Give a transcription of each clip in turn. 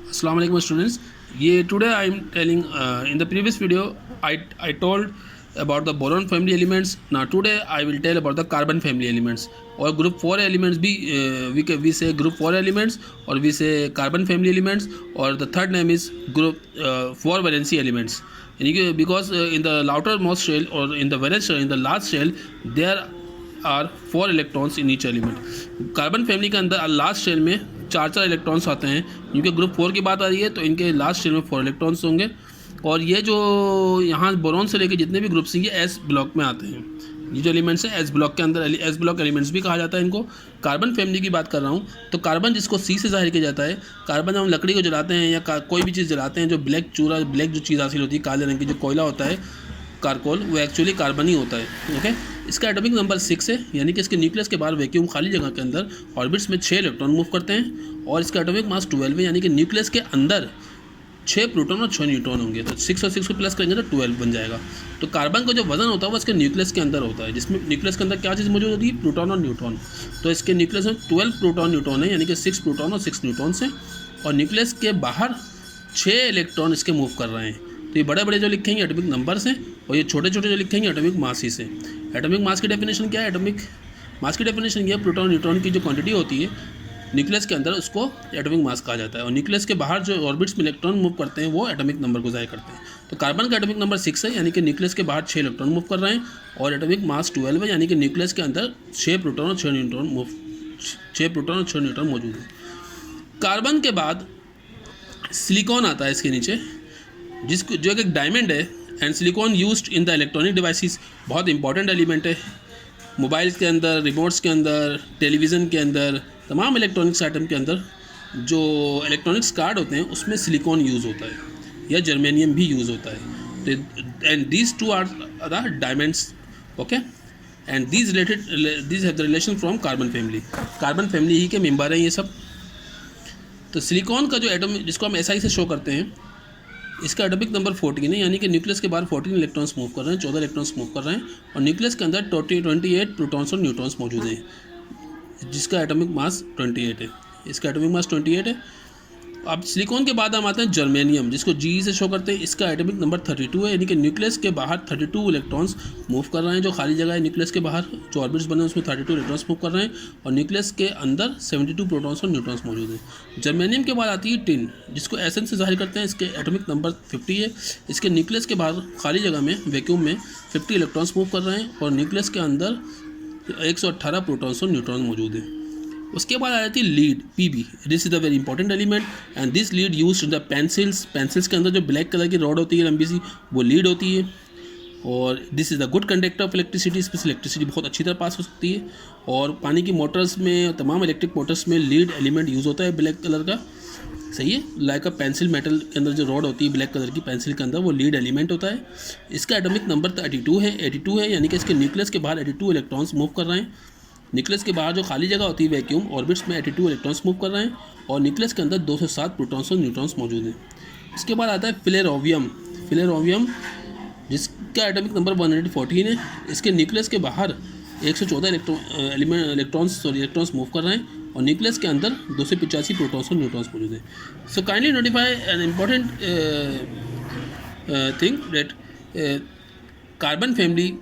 Assalamu alaikum students. Today I am telling in the previous video I told about the boron family elements. Now today I will tell about the carbon family elements or group 4 elements. We say group 4 elements or we say carbon family elements, or the third name is group 4 valency elements. Because in the outermost shell or in the valence shell, in the last shell, there are 4 electrons in each element. Carbon family के अंदर last shell में 4 electrons आते हैं। इनके group 4 की बात आ रही है तो इनके लास्ट शेल में 4 इलेक्ट्रॉन्स होंगे। और ये जो यहाँ बोरॉन से लेकर जितने भी ग्रुप्स हैं ये एस ब्लॉक में आते हैं। ये जो एलिमेंट्स हैं एस ब्लॉक के अंदर, एस ब्लॉक एलिमेंट्स भी कहा जाता है इनको। कार्बन फैमिली की बात कर रहा हूँ तो कार्बन जिसको सी से जाहिर किया जाता है, कार्बन जब हम लकड़ी को जलाते हैं या कोई भी चीज़ जलाते हैं, जो ब्लैक जो चीज़ हासिल होती है, काले रंग की जो कोयला होता है कारकोल, वो एक्चुअली कार्बन ही होता है। ओके, इसका एटॉमिक नंबर 6 है, यानी कि इसके न्यूक्लियस के बाहर वैक्यूम खाली जगह के अंदर ऑर्बिट्स में 6 इलेक्ट्रॉन मूव करते हैं। और इसका एटॉमिक मास 12 है, यानी कि न्यूक्लियस के अंदर 6 प्रोटॉन और 6 न्यूट्रॉन होंगे। तो 6 और 6 को प्लस करेंगे तो 12 बन जाएगा। तो कार्बन का जो वजन होता है वो इसके न्यूक्लियस के अंदर होता है, जिसमें न्यूक्लियस के अंदर क्या चीज़ मौजूद होती है, प्रोटॉन और न्यूट्रॉन। तो इसके न्यूक्लियस में 12 प्रोटॉन न्यूट्रॉन है, यानी कि 6 प्रोटॉन और 6 न्यूट्रॉन से। और न्यूक्लियस के बाहर 6 इलेक्ट्रॉन इसके मूव कर रहे हैं। तो ये बड़े बड़े जो लिखेंगे एटॉमिक नंबर से, और ये छोटे छोटे जो लिखेंगे एटॉमिक मास ही से। एटॉमिक मास की डेफिनेशन क्या है? एटॉमिक मास की डेफिनेशन ये है, प्रोटॉन न्यूट्रॉन की जो क्वांटिटी होती है न्यूक्लियस के अंदर, उसको एटॉमिक मास कहा जाता है। और न्यूक्लियस के बाहर जो ऑर्बिट्स में इलेक्ट्रॉन मूव करते हैं वो एटॉमिक नंबर को जाहिर करते हैं। तो कार्बन का एटॉमिक नंबर 6 है, यानी कि न्यूक्लियस के बाहर 6 इलेक्ट्रॉन मूव कर रहे हैं। और एटॉमिक मास 12 है, यानी कि न्यूक्लियस के अंदर 6 प्रोटॉन और 6 न्यूट्रॉन मौजूद है। कार्बन के बाद सिलिकॉन आता है इसके नीचे, जिसको जो एक डायमंड है। And silicon used in the electronic devices, बहुत इंपॉर्टेंट एलिमेंट है। मोबाइल्स के अंदर, रिमोट्स के अंदर, टेलीविज़न के अंदर, तमाम इलेक्ट्रॉनिक्स आइटम के अंदर जो इलेक्ट्रॉनिक्स कार्ड होते हैं उसमें सिलिकॉन यूज़ होता है, या जर्मेनियम भी यूज़ होता है। And these two are the diamonds. Okay, and these have the relation from carbon family. Carbon family ही के मेम्बर हैं ये सब। तो सिलिकॉन का जो एटम, जिसको हम SI से शो करते हैं, इसका एटॉमिक नंबर 14 है, यानी कि न्यूक्लियस के बाहर 14 इलेक्ट्रॉन्स मूव कर रहे हैं, 14 इलेक्ट्रॉन्स मूव कर रहे हैं। और न्यूक्लियस के अंदर 28 प्रोटॉन्स और न्यूट्रॉन्स मौजूद हैं, जिसका एटॉमिक मास 28 है। इसका एटॉमिक मास 28 है। अब सिलिकॉन के बाद हम आते हैं जर्मेनियम, जिसको Ge से शो करते हैं। इसका एटॉमिक नंबर 32 है, यानी कि न्यूक्लियस के बाहर 32 इलेक्ट्रॉन्स मूव कर रहे हैं। जो खाली जगह है न्यूक्लियस के बाहर, जो ऑर्बिट्स बने हैं उसमें 32 इलेक्ट्रॉन्स मूव कर रहे हैं। और न्यूक्लियस के अंदर 72 प्रोटॉन्स और न्यूट्रॉन्स मौजूद हैं। जर्मेनियम के बाद आती है टिन, जिसको SN से जाहिर करते हैं। इसके एटॉमिक नंबर 50 है। इसके न्यूक्लियस के बाहर खाली जगह में वैक्यूम में 50 इलेक्ट्रॉन्स मूव कर रहे हैं। और न्यूक्लियस के अंदर 118 प्रोटॉन्स और न्यूट्रॉन मौजूद हैं। उसके बाद आ जाती है lead, PB। This is the very important element. And this lead used in the pencils के अंदर जो ब्लैक कलर की रॉड होती है लंबी सी, वो लीड होती है। और this is the good conductor of electricity. इसमें से इलेक्ट्रिसिटी बहुत अच्छी तरह पास हो सकती है। और पानी की मोटर्स में, तमाम इलेक्ट्रिक मोटर्स में लीड एलिमेंट यूज़ होता है ब्लैक कलर का। सही है, लाइक अ पेंसिल मेटल के अंदर जो रॉड होती है ब्लैक कलर की पेंसिल के अंदर, वो लीड एलिमेंट होता है। इसका एटॉमिक नंबर 82 है, यानी कि इसके न्यूक्लियस के बाहर 82 इलेक्ट्रॉन्स मूव कर रहे हैं। न्यूक्लियस के बाहर जो खाली जगह होती है वैक्यूम ऑर्बिट्स में 82 इलेक्ट्रॉन्स मूव कर रहे हैं। और न्यूक्लियस के अंदर 207 प्रोटॉन्स और न्यूट्रॉन्स मौजूद हैं। इसके बाद आता है फिलेरोवियम, जिसका एटॉमिक नंबर 114 है। इसके न्यूक्लियस के बाहर 114 इलेक्ट्रॉन्स मूव कर रहे हैं। और न्यूक्लियस के अंदर 285 प्रोटॉन्स और न्यूट्रॉन्स मौजूद हैं। So kindly notify an important thing that carbon family,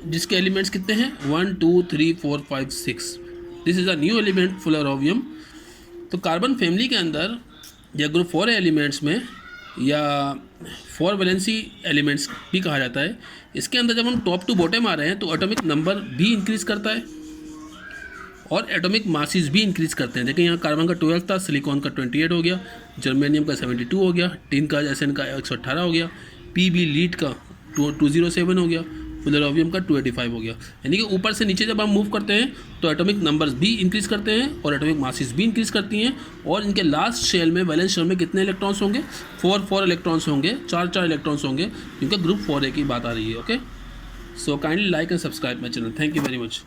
जिसके एलिमेंट्स कितने हैं, 1 2 3 4 5 6। This is a new element flerovium. तो कार्बन फैमिली के अंदर या ग्रुप 4 एलिमेंट्स में, या 4 वैलेंसी एलिमेंट्स भी कहा जाता है, इसके अंदर जब हम टॉप टू बॉटम आ रहे हैं तो एटॉमिक नंबर भी इंक्रीज़ करता है और एटॉमिक मासेस भी इंक्रीज़ करते हैं। देखिए यहाँ कार्बन का 12 था, सिलिकॉन का 28 हो गया, जर्मेनियम का 72 हो गया, टिन का SN का 118 हो गया, PB लीड का 207 हो गया, फिलेरोवियम का 285 हो गया। यानी कि ऊपर से नीचे जब हम मूव करते हैं तो एटॉमिक नंबर्स भी इंक्रीज़ करते हैं और एटॉमिक मासेस भी इंक्रीज़ करती हैं। और इनके लास्ट शेल में, वैलेंस शेल में कितने इलेक्ट्रॉन्स होंगे, 4 इलेक्ट्रॉन्स होंगे, 4 इलेक्ट्रॉन्स होंगे, क्योंकि ग्रुप 4A की बात आ रही है। Okay, so kindly like and subscribe my channel. Thank you very much.